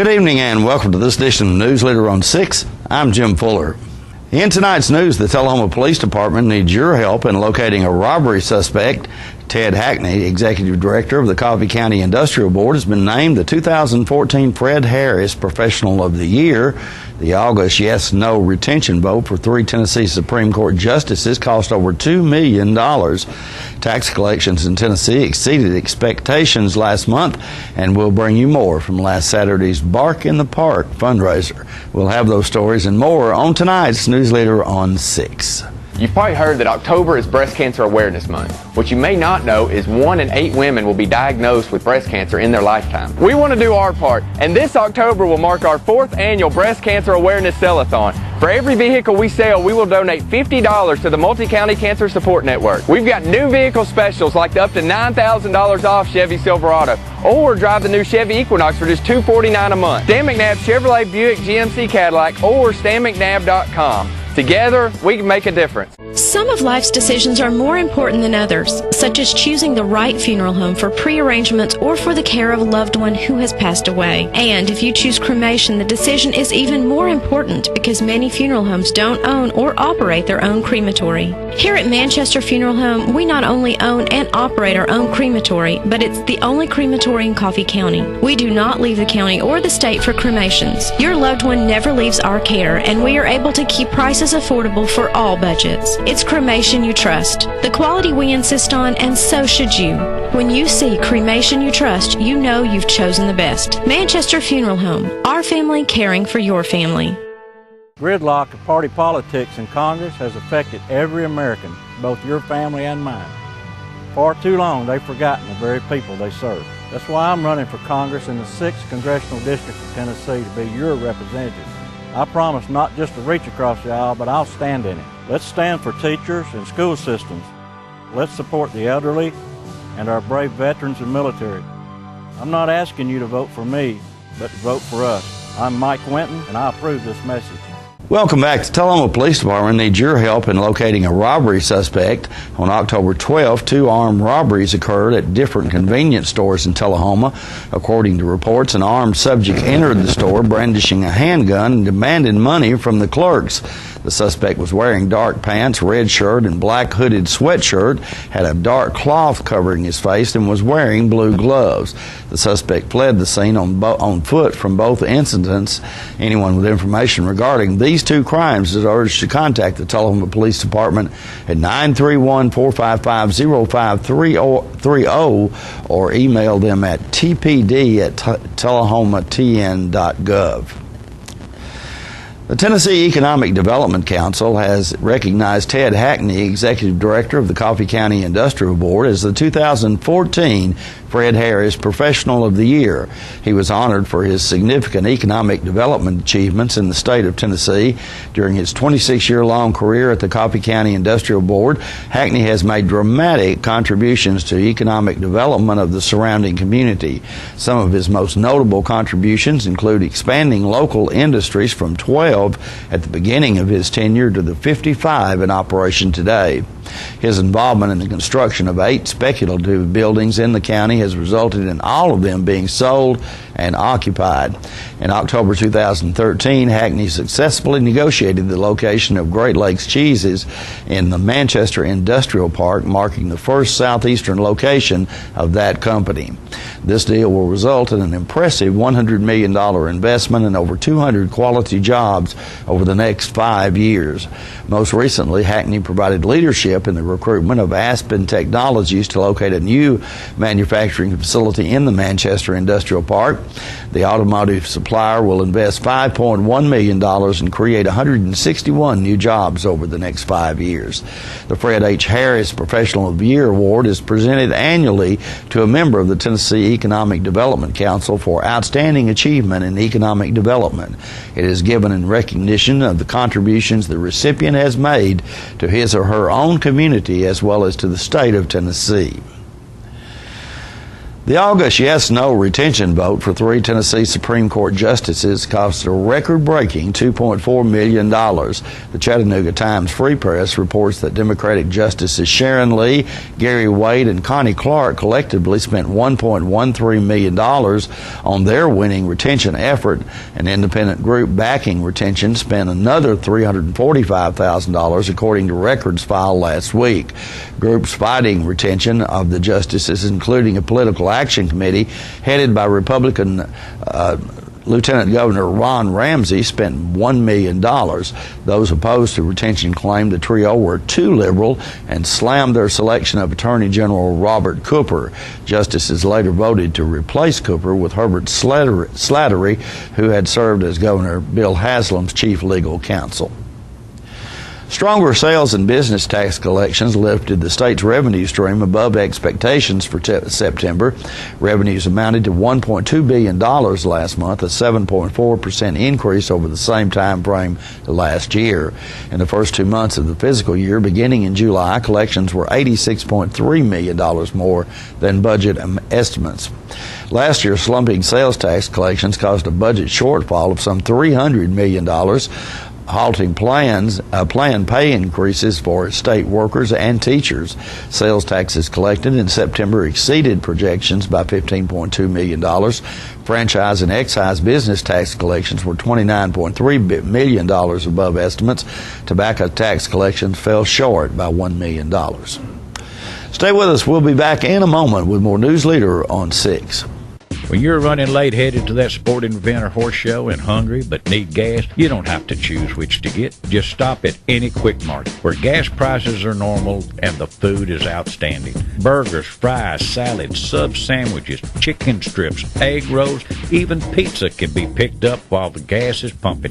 Good evening and welcome to this edition of Newsleader on 6. I'm Jim Fuller. In tonight's news, the Tullahoma Police Department needs your help in locating a robbery suspect. Ted Hackney, Executive Director of the Coffee County Industrial Board, has been named the 2014 Fred Harris Professional of the Year. The August yes-no retention vote for 3 Tennessee Supreme Court justices cost over $2 million. Tax collections in Tennessee exceeded expectations last month, and we'll bring you more from last Saturday's Bark in the Park fundraiser. We'll have those stories and more on tonight's Newsleader on 6. You've probably heard that October is Breast Cancer Awareness Month. What you may not know is 1 in 8 women will be diagnosed with breast cancer in their lifetime. We want to do our part, and this October will mark our 4th annual Breast Cancer Awareness Sell-a-thon. For every vehicle we sell, we will donate $50 to the Multi-County Cancer Support Network. We've got new vehicle specials like up to $9,000 off Chevy Silverado, or drive the new Chevy Equinox for just $249 a month. Stan McNabb Chevrolet Buick GMC Cadillac, or StanMcNabb.com. Together, we can make a difference. Some of life's decisions are more important than others, such as choosing the right funeral home for pre-arrangements or for the care of a loved one who has passed away. And if you choose cremation, the decision is even more important because many funeral homes don't own or operate their own crematory. Here at Manchester Funeral Home, we not only own and operate our own crematory, but it's the only crematory in Coffee County. We do not leave the county or the state for cremations. Your loved one never leaves our care, and we are able to keep prices affordable for all budgets. It's cremation you trust, the quality we insist on, and so should you. When you see cremation you trust, you know you've chosen the best. Manchester Funeral Home, our family caring for your family. Gridlock of party politics in Congress has affected every American, both your family and mine. Far too long they've forgotten the very people they serve. That's why I'm running for Congress in the 6th Congressional District of Tennessee to be your representative. I promise not just to reach across the aisle, but I'll stand in it. Let's stand for teachers and school systems. Let's support the elderly and our brave veterans and military. I'm not asking you to vote for me, but to vote for us. I'm Mike Winton, and I approve this message. Welcome back. The Tullahoma Police Department needs your help in locating a robbery suspect. On October 12th, 2 armed robberies occurred at different convenience stores in Tullahoma. According to reports, an armed subject entered the store brandishing a handgun and demanded money from the clerks. The suspect was wearing dark pants, red shirt, and black hooded sweatshirt, had a dark cloth covering his face, and was wearing blue gloves. The suspect fled the scene on foot from both incidents. Anyone with information regarding these 2 crimes is urged to contact the Tullahoma Police Department at 931-455-0530 or email them at tpd@tullahomatn.gov. The Tennessee Economic Development Council has recognized Ted Hackney, Executive Director of the Coffee County Industrial Board, as the 2014 Fred Harris Professional of the Year. He was honored for his significant economic development achievements in the state of Tennessee. During his 26-year-long career at the Coffee County Industrial Board, Hackney has made dramatic contributions to economic development of the surrounding community. Some of his most notable contributions include expanding local industries from 12 at the beginning of his tenure to the 55 in operation today. His involvement in the construction of 8 speculative buildings in the county has resulted in all of them being sold and occupied. In October 2013, Hackney successfully negotiated the location of Great Lakes Cheeses in the Manchester Industrial Park, marking the first southeastern location of that company. This deal will result in an impressive $100 million investment and over 200 quality jobs over the next 5 years. Most recently, Hackney provided leadership in the recruitment of Aspen Technologies to locate a new manufacturing facility in the Manchester Industrial Park. The automotive supplier will invest $5.1 million and create 161 new jobs over the next 5 years. The Fred H. Harris Professional of the Year Award is presented annually to a member of the Tennessee Economic Development Council for outstanding achievement in economic development. It is given in recognition of the contributions the recipient has made to his or her own community as well as to the state of Tennessee. The August yes-no retention vote for 3 Tennessee Supreme Court justices cost a record-breaking $2.4 million. The Chattanooga Times Free Press reports that Democratic Justices Sharon Lee, Gary Wade, and Connie Clark collectively spent $1.13 million on their winning retention effort. An independent group backing retention spent another $345,000, according to records filed last week. Groups fighting retention of the justices, including a political action committee headed by Republican Lieutenant Governor Ron Ramsey, spent $1 million. Those opposed to retention claimed the trio were too liberal and slammed their selection of Attorney General Robert Cooper. Justices later voted to replace Cooper with Herbert Slattery, who had served as Governor Bill Haslam's chief legal counsel. Stronger sales and business tax collections lifted the state's revenue stream above expectations for September. Revenues amounted to $1.2 billion last month, a 7.4% increase over the same time frame last year. In the first 2 months of the fiscal year, beginning in July, collections were $86.3 million more than budget estimates. Last year, slumping sales tax collections caused a budget shortfall of some $300 million, halting planned pay increases for state workers and teachers. Sales taxes collected in September exceeded projections by $15.2 million. Franchise and excise business tax collections were $29.3 million above estimates. Tobacco tax collections fell short by $1 million. Stay with us. We'll be back in a moment with more Newsleader on 6. When you're running late headed to that sporting event or horse show and hungry but need gas, you don't have to choose which to get. Just stop at any Quick Mart where gas prices are normal and the food is outstanding. Burgers, fries, salads, sub sandwiches, chicken strips, egg rolls, even pizza can be picked up while the gas is pumping.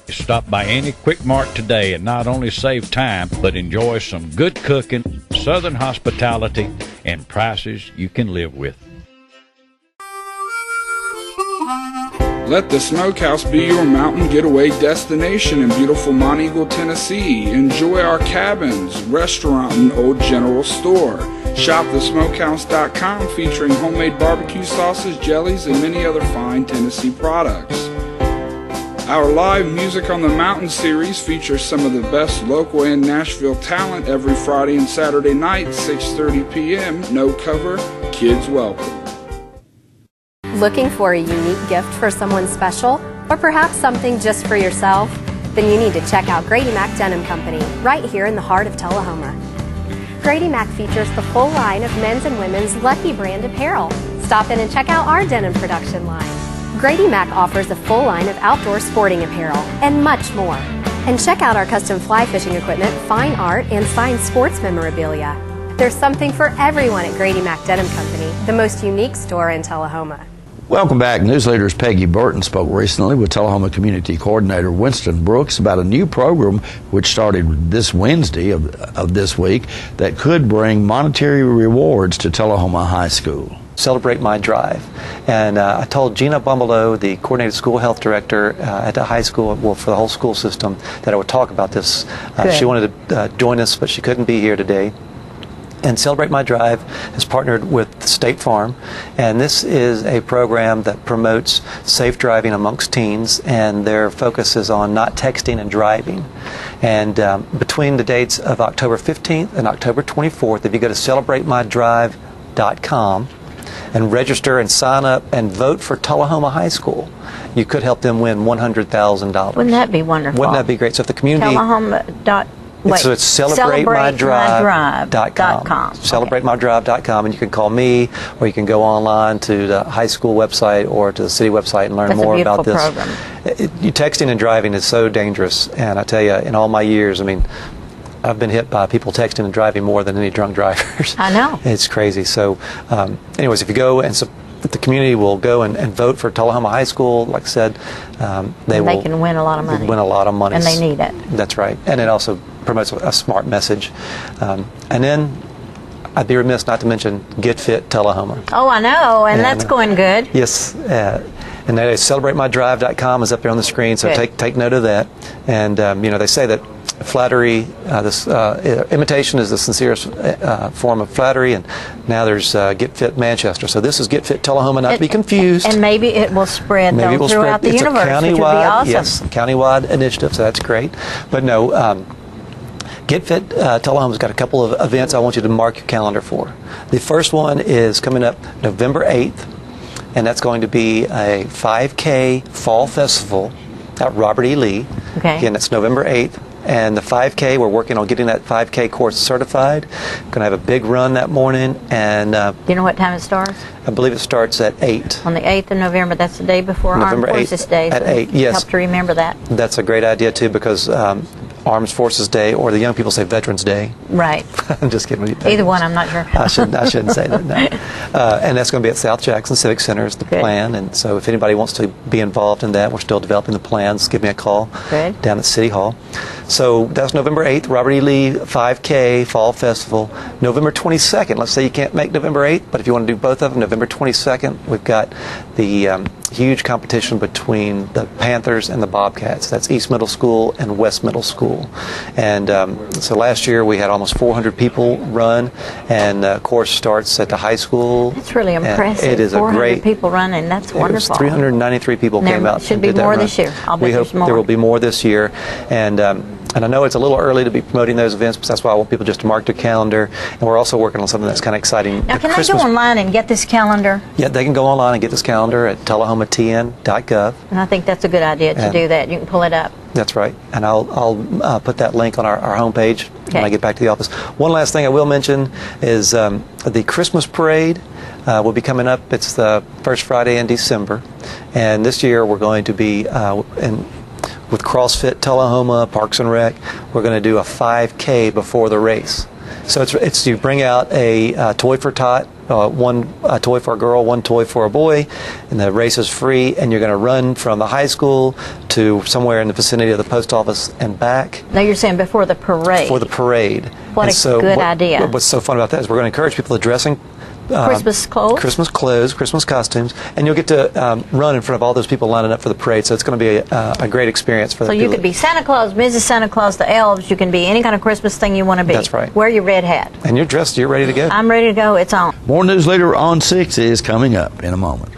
Stop by any Quick Mart today and not only save time, but enjoy some good cooking, southern hospitality, and prices you can live with. Let the Smokehouse be your mountain getaway destination in beautiful Monteagle, Tennessee. Enjoy our cabins, restaurant, and old general store. Shop thesmokehouse.com featuring homemade barbecue sauces, jellies, and many other fine Tennessee products. Our live Music on the Mountain series features some of the best local and Nashville talent every Friday and Saturday night, 6:30 p.m. No cover, kids welcome. Looking for a unique gift for someone special, or perhaps something just for yourself? Then you need to check out Grady Mac Denim Company, right here in the heart of Tullahoma. Grady Mac features the full line of men's and women's Lucky brand apparel. Stop in and check out our denim production line. Grady Mac offers a full line of outdoor sporting apparel and much more. And check out our custom fly fishing equipment, fine art, and signed sports memorabilia. There's something for everyone at Grady Mac Denim Company, the most unique store in Tullahoma. Welcome back. Newsleader's Peggy Burton spoke recently with Tullahoma Community Coordinator Winston Brooks about a new program which started this Wednesday of this week that could bring monetary rewards to Tullahoma High School. Celebrate My Drive. And I told Gina Bumbledow, the coordinated school health director at the high school, well, for the whole school system, that I would talk about this. She wanted to join us, but she couldn't be here today. And Celebrate My Drive has partnered with State Farm, and this is a program that promotes safe driving amongst teens, and their focus is on not texting and driving. And between the dates of October 15th and October 24th, if you go to celebratemydrive.com and register and sign up and vote for Tullahoma High School, you could help them win $100,000. Wouldn't that be wonderful? Wouldn't that be great? So if the community... So it's celebratemydrive.com. Celebratemydrive.com, and you can call me, or you can go online to the high school website or to the city website and learn more about this. Program. Texting and driving is so dangerous, and I tell you, in all my years, I mean, I've been hit by people texting and driving more than any drunk drivers. I know. It's crazy. So, anyways, if you go and the community will go and vote for Tullahoma High School, like I said, they can win a lot of money. Win a lot of money. And they need it. That's right. And it also promotes a smart message. And then I'd be remiss not to mention Get Fit Tullahoma. Oh, I know, and that's going good. Yes. And that is celebratemydrive.com is up there on the screen, so take note of that. And, they say that flattery. Imitation is the sincerest form of flattery, and now there's Get Fit Manchester. So this is Get Fit Tullahoma, not to be confused. And maybe it will spread throughout the universe, which would be awesome. Yes, countywide initiative, so that's great. But no, Get Fit Tullahoma's got a couple of events I want you to mark your calendar for. The first one is coming up November 8th, and that's going to be a 5K Fall Festival at Robert E. Lee. Okay. Again, that's November 8th. And the 5K, we're working on getting that 5K course certified. Going to have a big run that morning. And do you know what time it starts? I believe it starts at 8. On the 8th of November, that's the day before November Armed Forces Day. At 8, yes. Help to remember that. That's a great idea, too, because Armed Forces Day, or the young people say Veterans Day. Right. I'm just kidding. Either one, I'm not sure. I shouldn't say that, no. And that's going to be at South Jackson Civic Center is the plan. And so if anybody wants to be involved in that, we're still developing the plans. Give me a call down at City Hall. So that's November 8th, Robert E. Lee 5K Fall Festival. November 22nd, let's say you can't make November 8th, but if you want to do both of them, November 22nd, we've got the huge competition between the Panthers and the Bobcats. That's East Middle School and West Middle School. And so last year we had almost 400 people run, and the course starts at the high school. That's really impressive. It is 400 people running. That's wonderful. 393 people came out. Should be more this year. I'll bet we hope there will be more this year. And I know it's a little early to be promoting those events, but that's why I want people just to mark their calendar. And we're also working on something that's kind of exciting. Now, can they go online and get this calendar? Yeah, they can go online and get this calendar at tullahomatn.gov. And I think that's a good idea to do that. You can pull it up. That's right. And I'll put that link on our homepage when I get back to the office. One last thing I will mention is the Christmas parade will be coming up. It's the first Friday in December. And this year we're going to be with CrossFit Tullahoma, Parks and Rec, we're going to do a 5K before the race. So it's you bring out a toy for tot, one toy for a girl, one toy for a boy, and the race is free, and you're going to run from the high school to somewhere in the vicinity of the post office and back. Now you're saying before the parade. Before the parade. What a good idea. What's so fun about that is we're going to encourage people to dressing Christmas clothes? Christmas clothes, Christmas costumes, and you'll get to run in front of all those people lining up for the parade, so it's going to be a great experience for the people. So you could be Santa Claus, Mrs. Santa Claus, the elves, you can be any kind of Christmas thing you want to be. That's right. Wear your red hat. And you're dressed, you're ready to go. I'm ready to go, it's on. More Newsleader on 6 is coming up in a moment.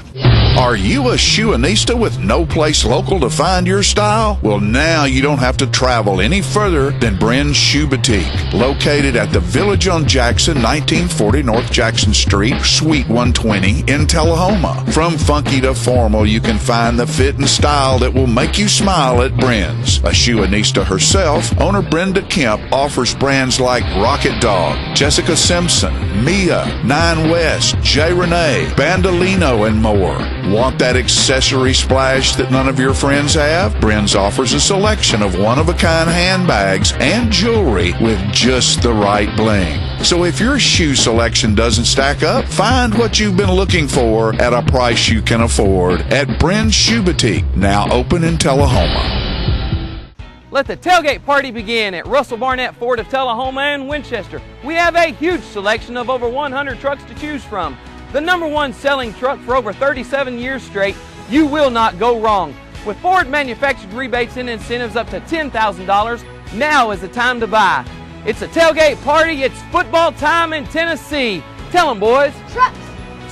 Are you a shoeanista with no place local to find your style? Well, now you don't have to travel any further than Bren's Shoe Boutique, located at the Village on Jackson, 1940 North Jackson Street, Suite 120 in Tullahoma. From funky to formal, you can find the fit and style that will make you smile at Bren's. A shoeanista herself, owner Brenda Kemp offers brands like Rocket Dog, Jessica Simpson, Mia, Nine West, J. Renee, Bandolino, and more. Want that accessory splash that none of your friends have? Bren's offers a selection of one-of-a-kind handbags and jewelry with just the right bling. So if your shoe selection doesn't stack up, find what you've been looking for at a price you can afford at Bren's Shoe Boutique, now open in Tullahoma. Let the tailgate party begin at Russell Barnett Ford of Tullahoma and Winchester. We have a huge selection of over 100 trucks to choose from. The #1 selling truck for over 37 years straight, you will not go wrong. With Ford manufactured rebates and incentives up to $10,000, now is the time to buy. It's a tailgate party, it's football time in Tennessee. Tell them, boys. Trucks,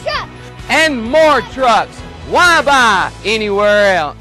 trucks. And more trucks. Why buy anywhere else?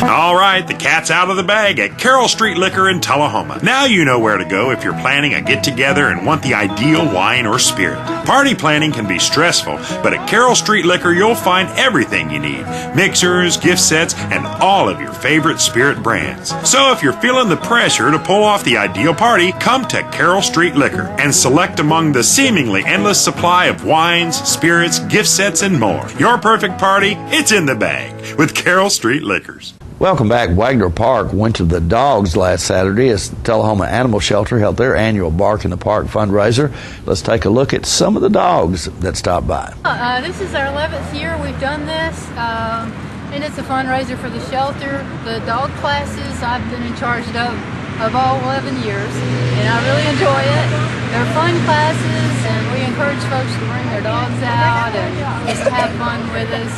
All right, the cat's out of the bag at Carroll Street Liquor in Tullahoma. Now you know where to go if you're planning a get-together and want the ideal wine or spirit. Party planning can be stressful, but at Carroll Street Liquor you'll find everything you need. Mixers, gift sets, and all of your favorite spirit brands. So if you're feeling the pressure to pull off the ideal party, come to Carroll Street Liquor and select among the seemingly endless supply of wines, spirits, gift sets, and more. Your perfect party, it's in the bag with Carroll Street Liquors. Welcome back. Wagner Park went to the dogs last Saturday as the Tullahoma Animal Shelter held their annual Bark in the Park fundraiser. Let's take a look at some of the dogs that stopped by. This is our 11th year we've done this, and it's a fundraiser for the shelter. The dog classes I've been in charge of all 11 years, and I really enjoy it. They're fun classes, and we encourage folks to bring their dogs out and just have fun with us.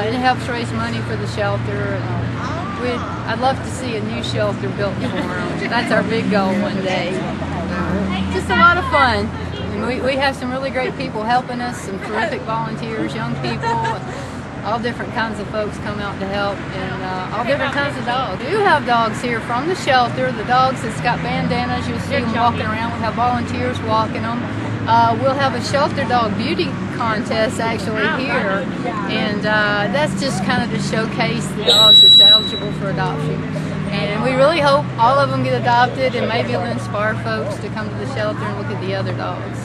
It helps raise money for the shelter. We I'd love to see a new shelter built for them. That's our big goal one day. Just a lot of fun. And we have some really great people helping us, some terrific volunteers, young people, all different kinds of folks come out to help, and all different kinds of dogs. We do have dogs here from the shelter. The dogs that's got bandanas, you'll see them walking around. We have volunteers walking them. We'll have a shelter dog beauty contest actually here, and that's just kind of to showcase the dogs that's eligible for adoption. And we really hope all of them get adopted, and maybe it'll inspire folks to come to the shelter and look at the other dogs.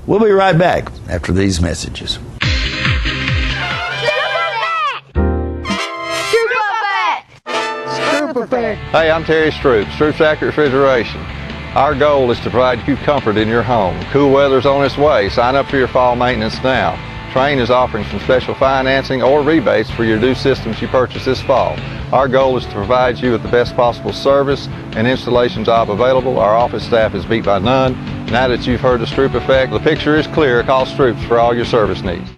We'll be right back after these messages. Hey, I'm Terry Stroop, Stroop's Accurate Refrigeration. Our goal is to provide you comfort in your home. Cool weather's on its way. Sign up for your fall maintenance now. Trane is offering some special financing or rebates for your new systems you purchase this fall. Our goal is to provide you with the best possible service and installation job available. Our office staff is beat by none. Now that you've heard the Stroop effect, the picture is clear. Call Stroops for all your service needs.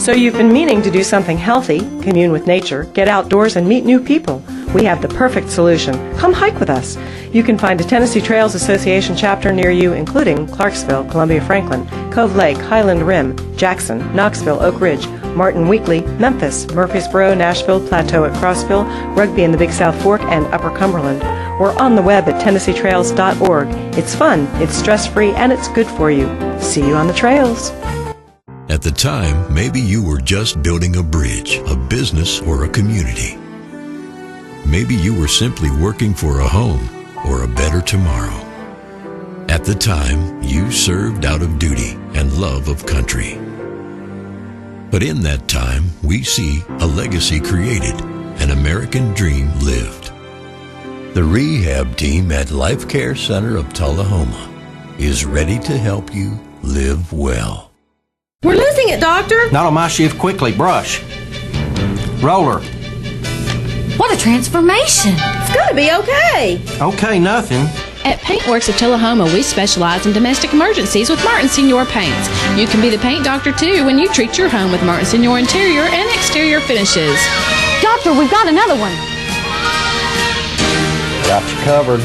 So you've been meaning to do something healthy, commune with nature, get outdoors and meet new people. We have the perfect solution. Come hike with us. You can find a Tennessee Trails Association chapter near you, including Clarksville, Columbia Franklin, Cove Lake, Highland Rim, Jackson, Knoxville, Oak Ridge, Martin Weakley, Memphis, Murfreesboro, Nashville, Plateau at Crossville, Rugby in the Big South Fork, and Upper Cumberland. We're on the web at TennesseeTrails.org. It's fun, it's stress-free, and it's good for you. See you on the trails. At the time, maybe you were just building a bridge, a business, or a community. Maybe you were simply working for a home or a better tomorrow. At the time, you served out of duty and love of country. But in that time, we see a legacy created, an American dream lived. The rehab team at Life Care Center of Tullahoma is ready to help you live well. We're losing it, Doctor. Not on my shift. Quickly, brush. Roller. What a transformation. It's going to be okay. Okay, nothing. At Paintworks of Tullahoma, we specialize in domestic emergencies with Martin Senior Paints. You can be the paint doctor, too, when you treat your home with Martin Senior interior and exterior finishes. Doctor, we've got another one. Got you covered.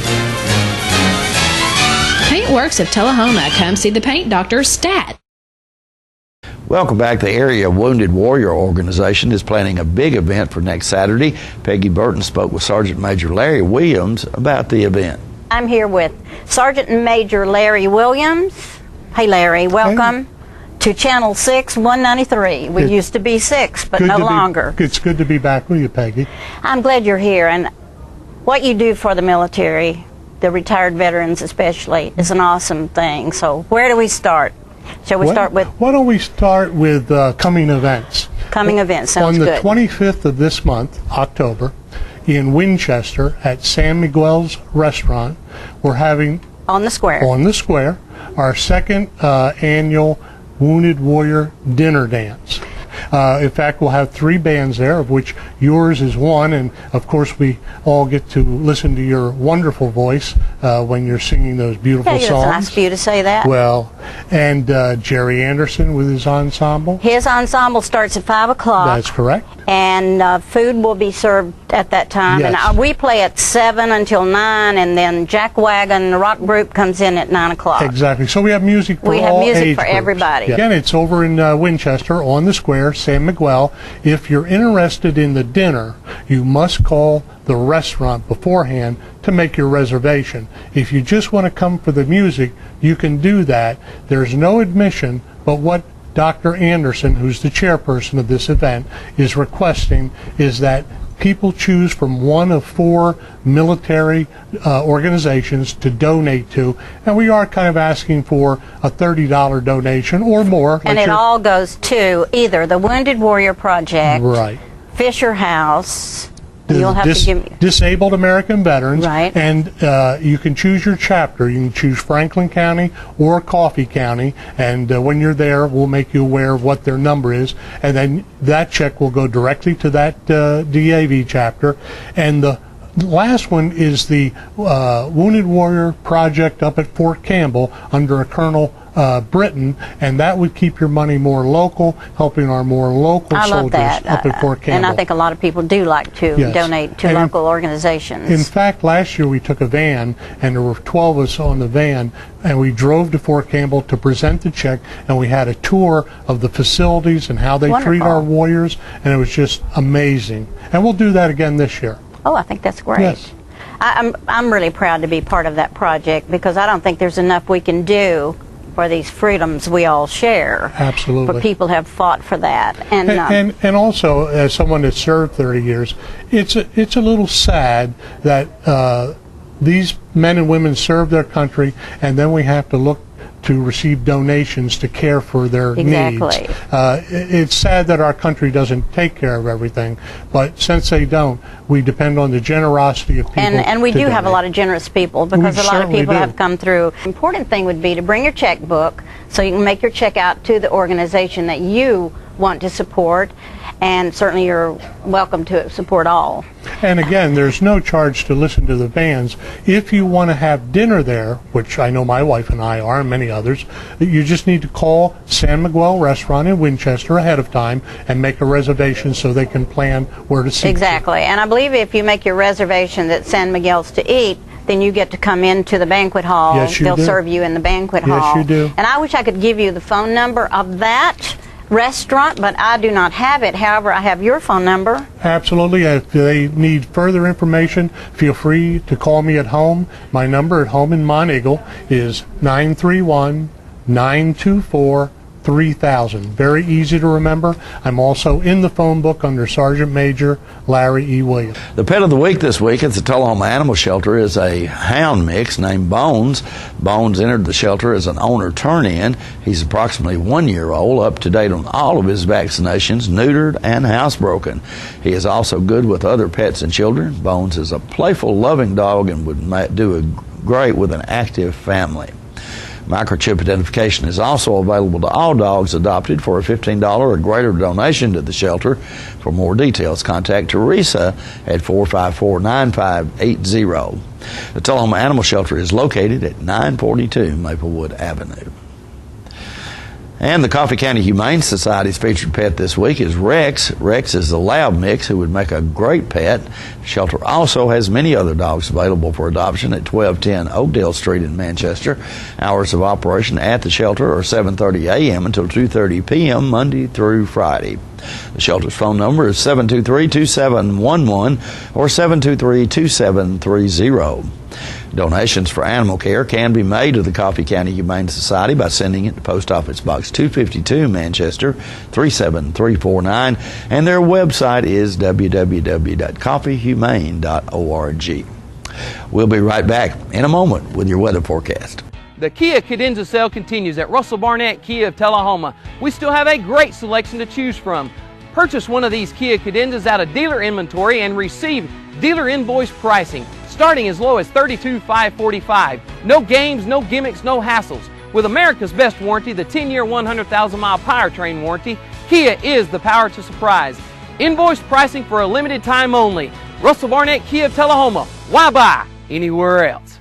Paintworks of Tullahoma. Come see the paint doctor, Stat. Welcome back. The Area Wounded Warrior Organization is planning a big event for next Saturday. Peggy Burton spoke with Sergeant Major Larry Williams about the event. I'm here with Sergeant Major Larry Williams. Hey, Larry, welcome to Channel 6, 193. We used to be 6, but no longer. It's good to be back with you, Peggy. I'm glad you're here, and what you do for the military, the retired veterans especially, is an awesome thing. So where do we start? Shall we start with... Why don't we start with coming events? Coming events, sounds good. On the 25th of this month, October, in Winchester at San Miguel's Restaurant, we're having... On the Square. On the Square, our second annual Wounded Warrior Dinner Dance. In fact, we'll have 3 bands there, of which yours is one, and of course we all get to listen to your wonderful voice when you're singing those beautiful songs. It's nice of you to say that. Well, and Jerry Anderson with his ensemble. His ensemble starts at 5 o'clock. That's correct. And food will be served at that time. Yes. And we play at 7 until 9, and then Jack Wagon, the rock group, comes in at 9 o'clock. Exactly. So we have music for all age groups. We have music for everybody. Yeah. Again, it's over in Winchester on the Square, San Miguel. If you're interested in the dinner, you must call the restaurant beforehand to make your reservation. If you just want to come for the music, you can do that. There's no admission, but what Dr. Anderson, who's the chairperson of this event, is requesting is that people choose from one of 4 military organizations to donate to, and we are kind of asking for a $30 donation or more. And it all goes to either the Wounded Warrior Project, right, Fisher House. You'll have to give me Disabled American Veterans, right? And you can choose your chapter. You can choose Franklin County or Coffee County, and when you're there, we'll make you aware of what their number is, and then that check will go directly to that DAV chapter. And the last one is the Wounded Warrior Project up at Fort Campbell under a Colonel Britain, and that would keep your money more local, helping our more local soldiers up at Fort Campbell. And I think a lot of people do like to donate to local organizations. In fact, last year we took a van, and there were 12 of us on the van, and we drove to Fort Campbell to present the check, and we had a tour of the facilities and how they treat our warriors, and it was just amazing. And we'll do that again this year. Oh, I think that's great. Yes. I'm really proud to be part of that project, because I don't think there's enough we can do for these freedoms we all share. Absolutely. But people have fought for that. And also, as someone that served 30 years, it's a little sad that these men and women serve their country, and then we have to look to receive donations to care for their needs. It's sad that our country doesn't take care of everything, but since they don't, we depend on the generosity of people. And we do have a lot of generous people, because a lot of people have come through. The important thing would be to bring your checkbook so you can make your check out to the organization that you want to support, and certainly you're welcome to support all. And again, there's no charge to listen to the bands. If you want to have dinner there, which I know my wife and I are, and many others, you just need to call San Miguel Restaurant in Winchester ahead of time and make a reservation so they can plan where to seat. Exactly. And I believe if you make your reservation at San Miguel's to eat, then you get to come into the banquet hall. Yes, you They'll do. serve you in the banquet hall. Yes, you do. And I wish I could give you the phone number of that restaurant, but I do not have it. However, I have your phone number. Absolutely. If they need further information, feel free to call me at home. My number at home in Monteagle is 931-924-3600. 3000. Very easy to remember. I'm also in the phone book under Sergeant Major Larry E. Williams. The pet of the week this week at the Tullahoma Animal Shelter is a hound mix named Bones. Bones entered the shelter as an owner turn-in. He's approximately 1 year old, up to date on all of his vaccinations, neutered and housebroken. He is also good with other pets and children. Bones is a playful, loving dog and would do great with an active family. Microchip identification is also available to all dogs adopted for a $15 or greater donation to the shelter. For more details, contact Teresa at 454-9580. The Tullahoma Animal Shelter is located at 942 Maplewood Avenue. And the Coffee County Humane Society's featured pet this week is Rex. Rex is a lab mix who would make a great pet. The shelter also has many other dogs available for adoption at 1210 Oakdale Street in Manchester. Hours of operation at the shelter are 7:30 a.m. until 2:30 p.m. Monday through Friday. The shelter's phone number is 723-2711 or 723-2730. Donations for animal care can be made to the Coffee County Humane Society by sending it to Post Office Box 252, Manchester 37349, and their website is www.coffeehumane.org. We'll be right back in a moment with your weather forecast. The Kia Cadenza sale continues at Russell Barnett Kia of Tullahoma. We still have a great selection to choose from. Purchase one of these Kia Cadenzas out of dealer inventory and receive dealer invoice pricing, starting as low as $32,545. No games, no gimmicks, no hassles. With America's best warranty, the 10-year, 100,000-mile powertrain warranty, Kia is the power to surprise. Invoice pricing for a limited time only. Russell Barnett Kia of Tullahoma. Why buy anywhere else?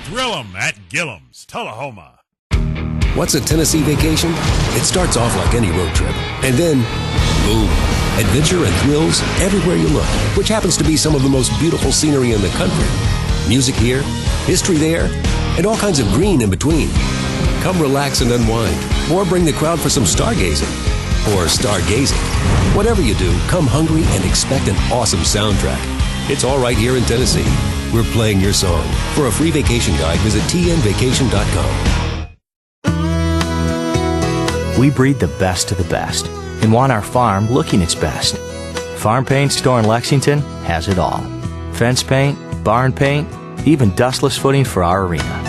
Grill 'em at Gillum's, Tullahoma. What's a Tennessee vacation? It starts off like any road trip, and then, boom, adventure and thrills everywhere you look, which happens to be some of the most beautiful scenery in the country. Music here, history there, and all kinds of green in between. Come relax and unwind, or bring the crowd for some stargazing, or stargazing. Whatever you do, come hungry and expect an awesome soundtrack. It's all right here in Tennessee. We're playing your song. For a free vacation guide, visit tnvacation.com. We breed the best of the best and want our farm looking its best. Farm Paint Store in Lexington has it all. Fence paint, barn paint, even dustless footing for our arena.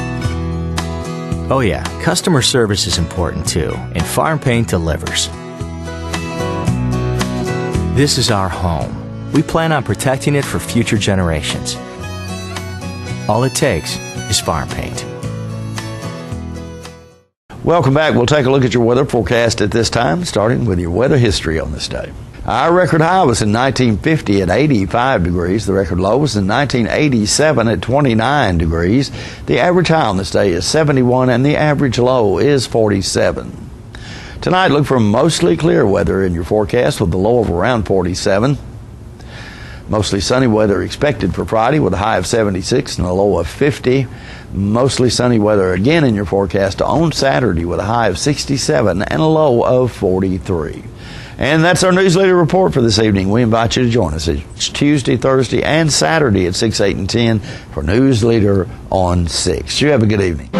Oh yeah, customer service is important too, and Farm Paint delivers. This is our home. We plan on protecting it for future generations. All it takes is Farm Paint. Welcome back. We'll take a look at your weather forecast at this time, starting with your weather history on this day. Our record high was in 1950 at 85 degrees. The record low was in 1987 at 29 degrees. The average high on this day is 71 and the average low is 47. Tonight, look for mostly clear weather in your forecast with a low of around 47. Mostly sunny weather expected for Friday with a high of 76 and a low of 50. Mostly sunny weather again in your forecast on Saturday with a high of 67 and a low of 43. And that's our Newsleader report for this evening. We invite you to join us. It's Tuesday, Thursday, and Saturday at 6, 8, and 10 for Newsleader on 6. You have a good evening.